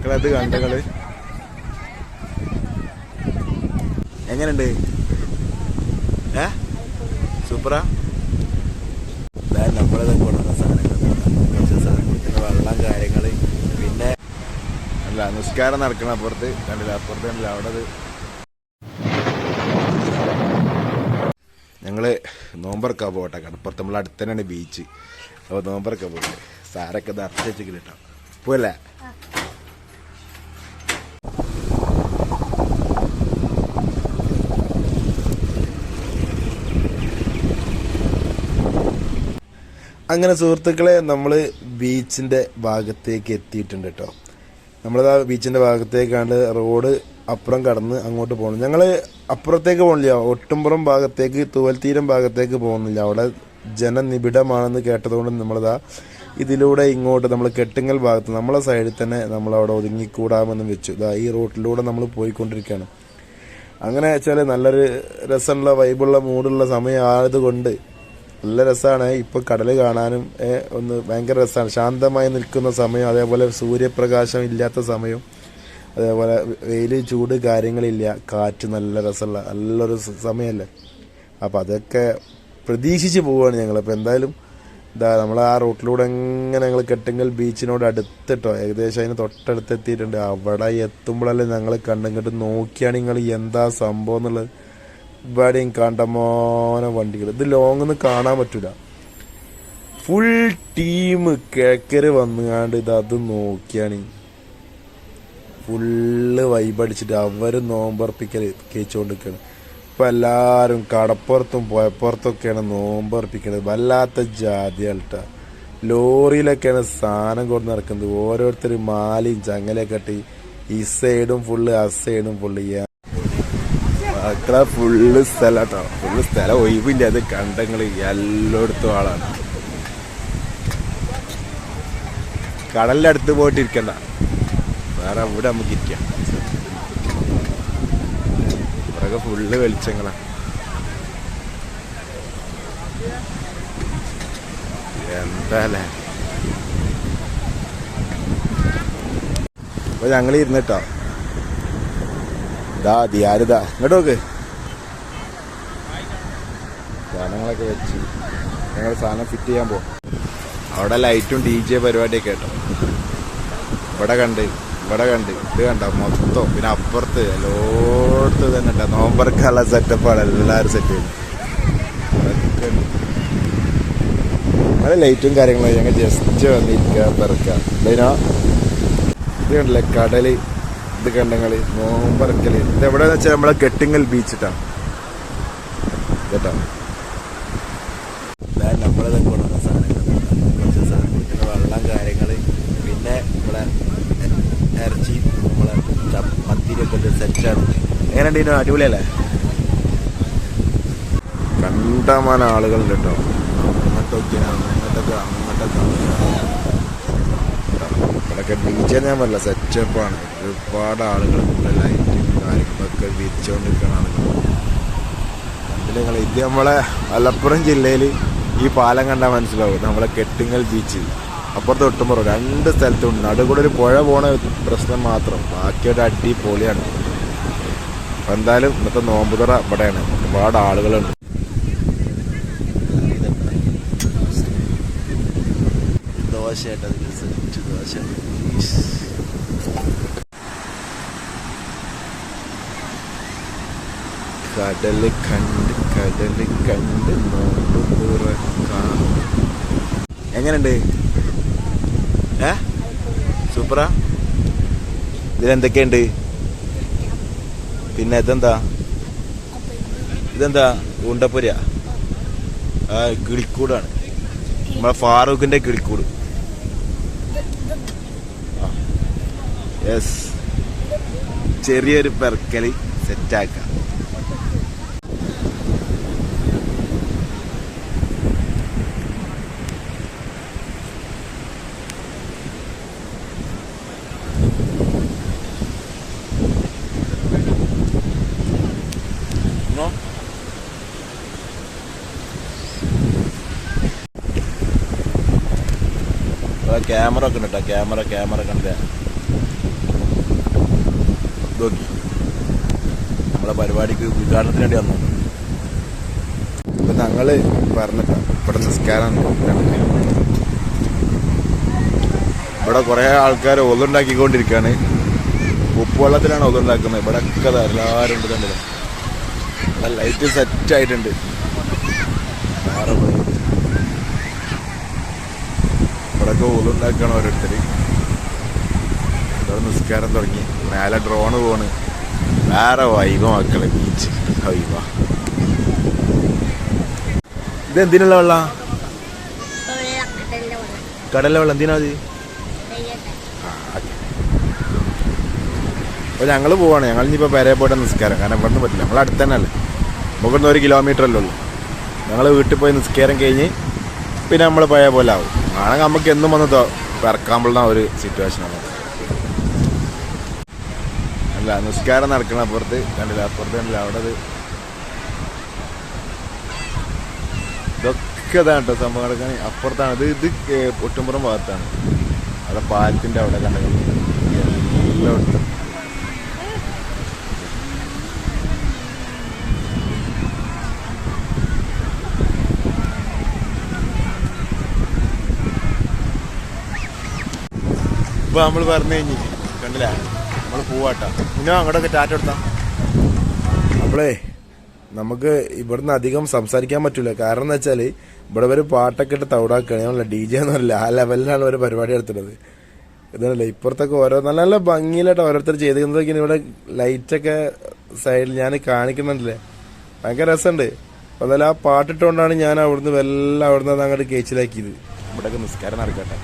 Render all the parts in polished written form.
മക്കളത് കണ്ടങ്ങള് എങ്ങനെയുണ്ട്? സൂപ്പറാ. നമ്മളത് കൊണ്ടുവന്ന സാധനങ്ങൾ, കുറച്ച് സാധനത്തിന് വെള്ളം കാര്യങ്ങൾ, പിന്നെ അല്ല നിസ്കാരം നടക്കണം അപ്പുറത്ത് കണ്ടില്ല, അപ്പുറത്ത് കണ്ടില്ല അവിടെ. ഞങ്ങൾ നോമ്പറക്കാൻ പോകട്ടെ, കടപ്പുറത്ത് നമ്മൾ അടുത്ത് തന്നെയാണ് ബീച്ച്. അപ്പോൾ നോമ്പറക്കാൻ പോകട്ടെ, സാരൊക്കെ നിറച്ച് വെച്ചിട്ട് കേട്ടോ പോവല്ലേ. അങ്ങനെ സുഹൃത്തുക്കളെ നമ്മൾ ബീച്ചിൻ്റെ ഭാഗത്തേക്ക് എത്തിയിട്ടുണ്ട് കേട്ടോ. നമ്മളത് ആ ബീച്ചിൻ്റെ ഭാഗത്തേക്കാണ്ട് റോഡ് അപ്പുറം കടന്ന് അങ്ങോട്ട് പോകണം. ഞങ്ങൾ അപ്പുറത്തേക്ക് പോകുന്നില്ല, ഒട്ടുംപുറം ഭാഗത്തേക്ക്, തൂവൽത്തീരം ഭാഗത്തേക്ക് പോകുന്നില്ല. അവിടെ ജനനിബിഡമാണെന്ന് കേട്ടതുകൊണ്ട് നമ്മളിതാ ഇതിലൂടെ ഇങ്ങോട്ട് നമ്മൾ കെട്ടുങ്ങൽ ഭാഗത്ത് നമ്മളെ സൈഡിൽ തന്നെ നമ്മളവിടെ ഒതുങ്ങിക്കൂടാമെന്ന് വെച്ചു. ഇതാ ഈ റൂട്ടിലൂടെ നമ്മൾ പോയിക്കൊണ്ടിരിക്കുകയാണ്. അങ്ങനെ വെച്ചാൽ നല്ലൊരു രസമുള്ള വൈബുള്ള മൂടുള്ള സമയം ആയതുകൊണ്ട് നല്ല രസമാണ്. ഇപ്പോൾ കടൽ കാണാനും ഒന്ന് ഭയങ്കര രസമാണ്. ശാന്തമായി നിൽക്കുന്ന സമയം, അതേപോലെ സൂര്യപ്രകാശം ഇല്ലാത്ത സമയം, അതേപോലെ വെയിൽ ചൂട് കാര്യങ്ങളില്ല, കാറ്റ് നല്ല രസമുള്ള നല്ലൊരു സമയമല്ലേ. അപ്പോൾ അതൊക്കെ പ്രതീക്ഷിച്ച് പോവുകയാണ് ഞങ്ങൾ. അപ്പോൾ എന്തായാലും ഇതാ നമ്മൾ ആ റൂട്ടിലൂടെ എങ്ങനെ ഞങ്ങൾ കെട്ടുങ്കൽ ബീച്ചിനോട് അടുത്തിട്ടോ, ഏകദേശം അതിന് തൊട്ടടുത്ത് എത്തിയിട്ടുണ്ട്. അവിടെ എത്തുമ്പോഴല്ലേ ഞങ്ങൾ കണ്ടിങ്ങോട്ട് നോക്കിയാണ് നിങ്ങൾ എന്താ സംഭവം എന്നുള്ളത്. ഇവിടെയും കണ്ടമാനം വണ്ടികൾ, ഇത് ലോങ്ങൊന്നും കാണാൻ പറ്റൂല. ഫുൾ ടീം കിഴക്കര് വന്നുകാണ്ട് അത് നോക്കിയാണ് ഫുള്ള് വൈബടിച്ചിട്ട് അവർ നോമ്പർപ്പിക്കൽ കേച്ചുകൊണ്ടിരിക്കുകയാണ്. ഇപ്പം എല്ലാവരും കടപ്പുറത്തും പുഴപ്പുറത്തൊക്കെയാണ് നോമ്പർപ്പിക്കുന്നത്. വല്ലാത്ത ജാതിയാൾട്ടാ. ലോറിയിലൊക്കെയാണ് സാധനം കൊണ്ട് നടക്കുന്നത്. ഓരോരുത്തർ മാലയും ചങ്ങലയൊക്കെ കെട്ടി ഈ സൈഡും ഫുള്ള് ആ സൈഡും ഫുള്ള് മക്കളെ ഫുള്ള് സ്ഥലം കേട്ടോ, ഫുള്ള് സ്ഥലം ഒഴിവില്ല. അത് കണ്ടങ്ങൾ എല്ലായിടത്തും ആളാണ്. കടലിൻ്റെ അടുത്ത് പോയിട്ട് ഇരിക്കണ്ട, വേറെ അവിടെ നമുക്ക് ഇരിക്കാം. ഇവിടെയൊക്കെ ഫുള്ള് വെളിച്ചങ്ങളാണ്. എന്താല്ലേ. അപ്പൊ ഞങ്ങൾ ഇരുന്നിട്ടോ, ഇതാ ദിയാരിതാ ഇങ്ങോട്ട് നോക്ക്. സാധനങ്ങളൊക്കെ വെച്ച് ഞങ്ങൾ സാധനം ഫിറ്റ് ചെയ്യാൻ പോകും. അവിടെ ലൈറ്റും DJ പരിപാടിയൊക്കെ കേട്ടോ. ഇവിടെ കണ്ട് ഇത് കണ്ട മൊത്തം. പിന്നെ അപ്പുറത്ത് എല്ലായിടത്തും തന്നെ കേട്ടോ നോമ്പറക്കാനുള്ള സെറ്റപ്പാണ് എല്ലാവരും സെറ്റ് ചെയ്തു. അതൊക്കെ അവിടെ ലൈറ്റും കാര്യങ്ങളും ഞങ്ങൾ ജസ്റ്റ് വന്നിരിക്കുക പിറക്കുക. ഇതിനോ ഇത് കണ്ടില്ലേ കടല്, ഇത് കണ്ടങ്ങള് നോമ്പറക്കല്. ഇത് എവിടെയെന്ന് വെച്ചാൽ നമ്മളെ കെട്ടുങ്ങൽ ബീച്ച് കേട്ടോ കേട്ടോ. നമ്മളത് കൊണ്ടുവന്ന സാധനങ്ങൾ, കുറച്ച് സാധനത്തിന് വെള്ളം കാര്യങ്ങൾ, പിന്നെ നമ്മളെ ഇറച്ചി, നമ്മളെ മത്തിരിയൊക്കെ ഒരു സെറ്റാണ്. എങ്ങനെയുണ്ട് ഇതിന്? അടിപൊളിയല്ലേ. കണ്ടമാനം ആളുകളുണ്ട് കേട്ടോ. അങ്ങോട്ടൊക്കെ ഇവിടെയൊക്കെ ബീച്ച് ഞാൻ പറയില്ല, സെറ്റപ്പാണ്. ഒരുപാട് ആളുകൾ, ലൈറ്റും കാര്യങ്ങളൊക്കെ വിരിച്ചുകൊണ്ടിരിക്കുന്ന ആളുകൾ. ഇത് നമ്മളെ മലപ്പുറം ജില്ലയിൽ ഈ പാലം കണ്ടാൽ മനസ്സിലാവും, നമ്മളെ കെട്ടുങ്ങൽ ബീച്ച്. അപ്പുറത്ത് ഒട്ടുമ്പുറം രണ്ട് സ്ഥലത്തുണ്ട്. നടുകൂടെ ഒരു പുഴ പോണ പ്രശ്നം മാത്രം, ബാക്കിയുടെ അടിപൊളിയാണ്. അപ്പം എന്തായാലും ഇന്നത്തെ നോമ്പുതുറ ഇവിടെയാണ്, ഒരുപാട് ആളുകളുണ്ട്. ദോശയായിട്ട് ദോശ കടല് കണ്ട് നോമ്പ് തുറക്കാം. എങ്ങനെയുണ്ട്? സൂപ്പറാ. ഇതിലെന്തൊക്കെയുണ്ട്? പിന്നെ ഇതെന്താ ഉണ്ടപ്പൊരിയ? കിളിക്കൂടാണ്, നമ്മളെ ഫാറൂഖിന്റെ കിളിക്കൂട്. യെസ്, ചെറിയൊരു പെർക്കല് സെറ്റാക്കാം. ക്യാമറ ഒക്കെ ഉണ്ട് കേട്ടോ. ക്യാമറ കണ്ടില്ല. നോക്കി നമ്മളെ പരിപാടിക്ക് ഉദ്ഘാടനത്തിന് വേണ്ടി വന്നു. ഇപ്പൊ ഞങ്ങള് പറഞ്ഞിട്ടാ ഇവിടെ നിസ്കാരം. ഇവിടെ കുറെ ആൾക്കാർ ഒതുണ്ടാക്കിക്കൊണ്ടിരിക്കുകയാണ്. ഉപ്പുവെള്ളത്തിലാണ് ഒതുണ്ടാക്കുന്നത്. ഇവിടെ ഒക്കെ എല്ലാവരും ഉണ്ട്. കണ്ടില്ല, ലൈറ്റ് സെറ്റ് ആയിട്ടുണ്ട്. ഇവിടെയൊക്കെ ഒതുണ്ടാക്കണം ഓരോരുത്തർ. ഇവിടെ നിസ്കാരം തുടങ്ങി. മേലെ ഡ്രോണ് പോണ്. വേറെ വൈബ മക്കളെ, ബീച്ച് വൈബ. ഇത് എന്തിനുള്ള വെള്ളം? കടലിലെ വെള്ളം. എന്തിനാ അത്? അപ്പോൾ ഞങ്ങൾ പോവാണ്. ഞങ്ങൾ ഇനിയിപ്പോൾ പെരേ പോയിട്ട് നിസ്കാരം. കാരണം ഇവിടെ നിന്ന് പറ്റില്ല, നമ്മൾ അടുത്ത് തന്നെ അല്ലേ, നമുക്കൊന്നും 1 കിലോമീറ്റർ അല്ലേ ഉള്ളൂ. ഞങ്ങൾ വീട്ടിൽ പോയി നിസ്കാരം കഴിഞ്ഞ് പിന്നെ നമ്മൾ പഴയ പോലെ ആവും. ആണെങ്കിൽ നമുക്ക് എന്നും വന്ന് പിറക്കാമ്പുള്ള ഒരു സിറ്റുവേഷനാണ്. അല്ല, നിസ്കാരം നടക്കണം അപ്പുറത്ത്. കണ്ടില്ല, അപ്പുറത്ത് കണ്ടില്ല, അവിടെ ഇതൊക്കെ ഇതാണ് കേട്ടോ സംഭവം നടക്കാൻ. അപ്പുറത്താണ് ഇത് ഒട്ടുംപുറം ഭാഗത്താണ്. അവിടെ പാലത്തിൻ്റെ അവിടെ കണ്ടത് എല്ലായിടത്തും. ഇപ്പൊ നമ്മൾ പറഞ്ഞു കഴിഞ്ഞ് കണ്ടില്ല, നമ്മൾ പോവാട്ടാ. പിന്നെ അങ്ങോട്ടൊക്കെ ടാറ്റ എടുത്താ. നമ്മളേ നമുക്ക് ഇവിടുന്ന് അധികം സംസാരിക്കാൻ പറ്റൂല. കാരണം എന്താ വെച്ചാല് ഇവിടെ ഒരു പാട്ടൊക്കെ ഇട്ട് തവിടാക്കുകയാണ്. നമ്മളല്ല DJ എന്ന് പറയില്ല, ആ ലെവലിലാണ് ഒരു പരിപാടി എടുത്തിട്ടത്. ഇതല്ലേ ഇപ്പുറത്തൊക്കെ ഓരോ നല്ല നല്ല ഭംഗിയിലായിട്ട് ഓരോരുത്തർ ചെയ്തിരിക്കുന്നതൊക്കെ. ഇവിടെ ലൈറ്റൊക്കെ സൈഡിൽ ഞാൻ കാണിക്കുന്നുണ്ടല്ലേ, ഭയങ്കര രസമുണ്ട്. അപ്പോൾ അതെല്ലാം ആ പാട്ടിട്ടുകൊണ്ടാണ് ഞാൻ അവിടുന്ന് അവിടുന്ന് അങ്ങോട്ട് കേച്ചിലാക്കിയത്. ഇവിടെയൊക്കെ നിസ്കാരം നടക്കട്ടെ.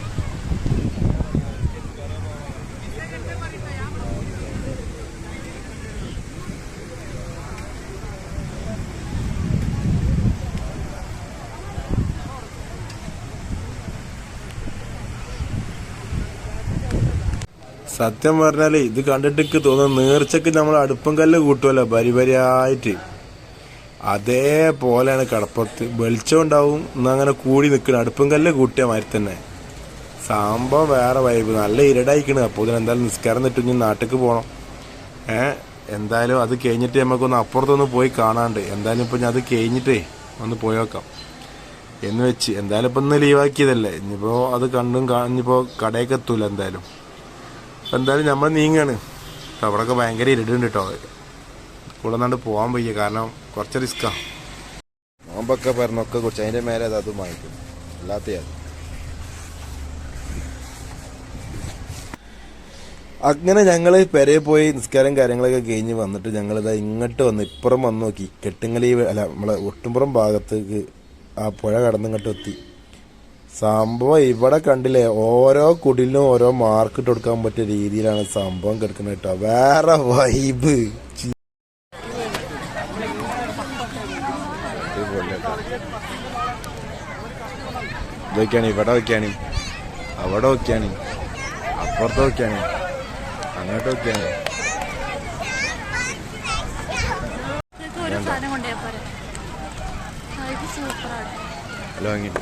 സത്യം പറഞ്ഞാല് ഇത് കണ്ടിട്ട് തോന്നുന്നു നേർച്ചക്ക് നമ്മൾ അടുപ്പം കല്ല് കൂട്ടുമല്ലോ പരിപരിയായിട്ട്, അതേപോലെയാണ് കടപ്പുറത്ത്. വെളിച്ചം ഉണ്ടാവും എന്നങ്ങനെ കൂടി നിൽക്കണം. അടുപ്പം കല്ല് കൂട്ടിയ മാതിരി തന്നെ സംഭവം. വേറെ വൈബ്. നല്ല ഇരടായിക്കണ്. അപ്പോൾ ഇതിനെന്തായാലും നിസ്കാരം നിട്ട് ഇനി നാട്ടിലേക്ക് പോകണം. എന്തായാലും അത് കഴിഞ്ഞിട്ട് നമുക്കൊന്ന് അപ്പുറത്തൊന്ന് പോയി കാണാണ്ട്. എന്തായാലും ഇപ്പം ഞാൻ അത് കഴിഞ്ഞിട്ടേ ഒന്ന് പോയി നോക്കാം എന്ന് വെച്ച്. എന്തായാലും ഇപ്പം ഇന്ന് ലീവാക്കിയതല്ലേ, ഇനിയിപ്പോൾ അത് കണ്ടും ഇനിയിപ്പോൾ കടയൊക്കെ എത്തൂല എന്തായാലും. അപ്പം എന്തായാലും നമ്മൾ നീങ്ങാണ്. അവിടെയൊക്കെ ഭയങ്കര ഇരുടുണ്ട് കേട്ടോ. കൂടെ നിന്നാണ്ട് പോകാൻ വയ്യ, കാരണം കുറച്ച് റിസ്ക്കാണ്. നോമ്പൊക്കെ പറഞ്ഞൊക്കെ കുറിച്ച് അതിൻ്റെ മേലെ അത് വാങ്ങിക്കും. അല്ലാത്ത അങ്ങനെ ഞങ്ങൾ പെരയിൽ പോയി നിസ്കാരം കാര്യങ്ങളൊക്കെ കഴിഞ്ഞ് വന്നിട്ട് ഞങ്ങളിതാ ഇങ്ങോട്ട് വന്ന് ഇപ്പുറം വന്ന് നോക്കി. കെട്ടുങ്ങലി അല്ല, നമ്മളെ ഒട്ടുംപുറം ഭാഗത്തേക്ക് ആ പുഴ കടന്നിങ്ങോട്ട് എത്തി. സംഭവം ഇവിടെ കണ്ടില്ലേ, ഓരോ കുടിലും ഓരോ മാർക്ക് ഇട്ട് കൊടുക്കാൻ പറ്റിയ രീതിയിലാണ് സംഭവം കിടക്കുന്നത് കേട്ടോ. വേറെ വൈബ്. ഇതൊക്കെയാണ് ഇവിടെ വയ്ക്കാണ്, അവിടെ വയ്ക്കാണ്, അപ്പുറത്ത് വയ്ക്കാണ്, അങ്ങോട്ട് വയ്ക്കാണ്. ഹലോ, വാങ്ങിട്ട്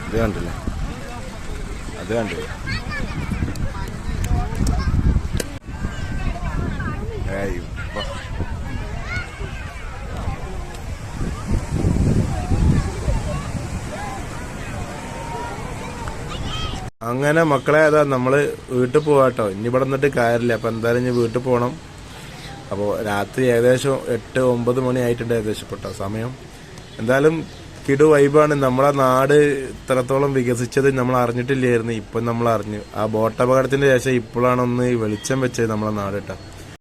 ഇത് കണ്ടില്ലേ, അത് കണ്ടില്ലേ. അങ്ങനെ മക്കളെ അതാ നമ്മള് വീട്ടിൽ പോവാട്ടോ. ഇനി ഇവിടെ നിന്നിട്ട് കാര്യമില്ല. അപ്പം എന്തായാലും ഇനി വീട്ടിൽ പോകണം. അപ്പോൾ രാത്രി ഏകദേശം 8-9 മണി ആയിട്ടുണ്ട് ഏകദേശം പെട്ടോ സമയം. എന്തായാലും കിടു വൈബാണ്. നമ്മളെ നാട് ഇത്രത്തോളം വികസിച്ചത് നമ്മൾ അറിഞ്ഞിട്ടില്ലായിരുന്നു. ഇപ്പം നമ്മൾ അറിഞ്ഞു. ആ ബോട്ട് അപകടത്തിന് ശേഷം ഇപ്പോഴാണ് ഒന്ന് വെളിച്ചം വെച്ചത് നമ്മളെ നാട് കേട്ടോ.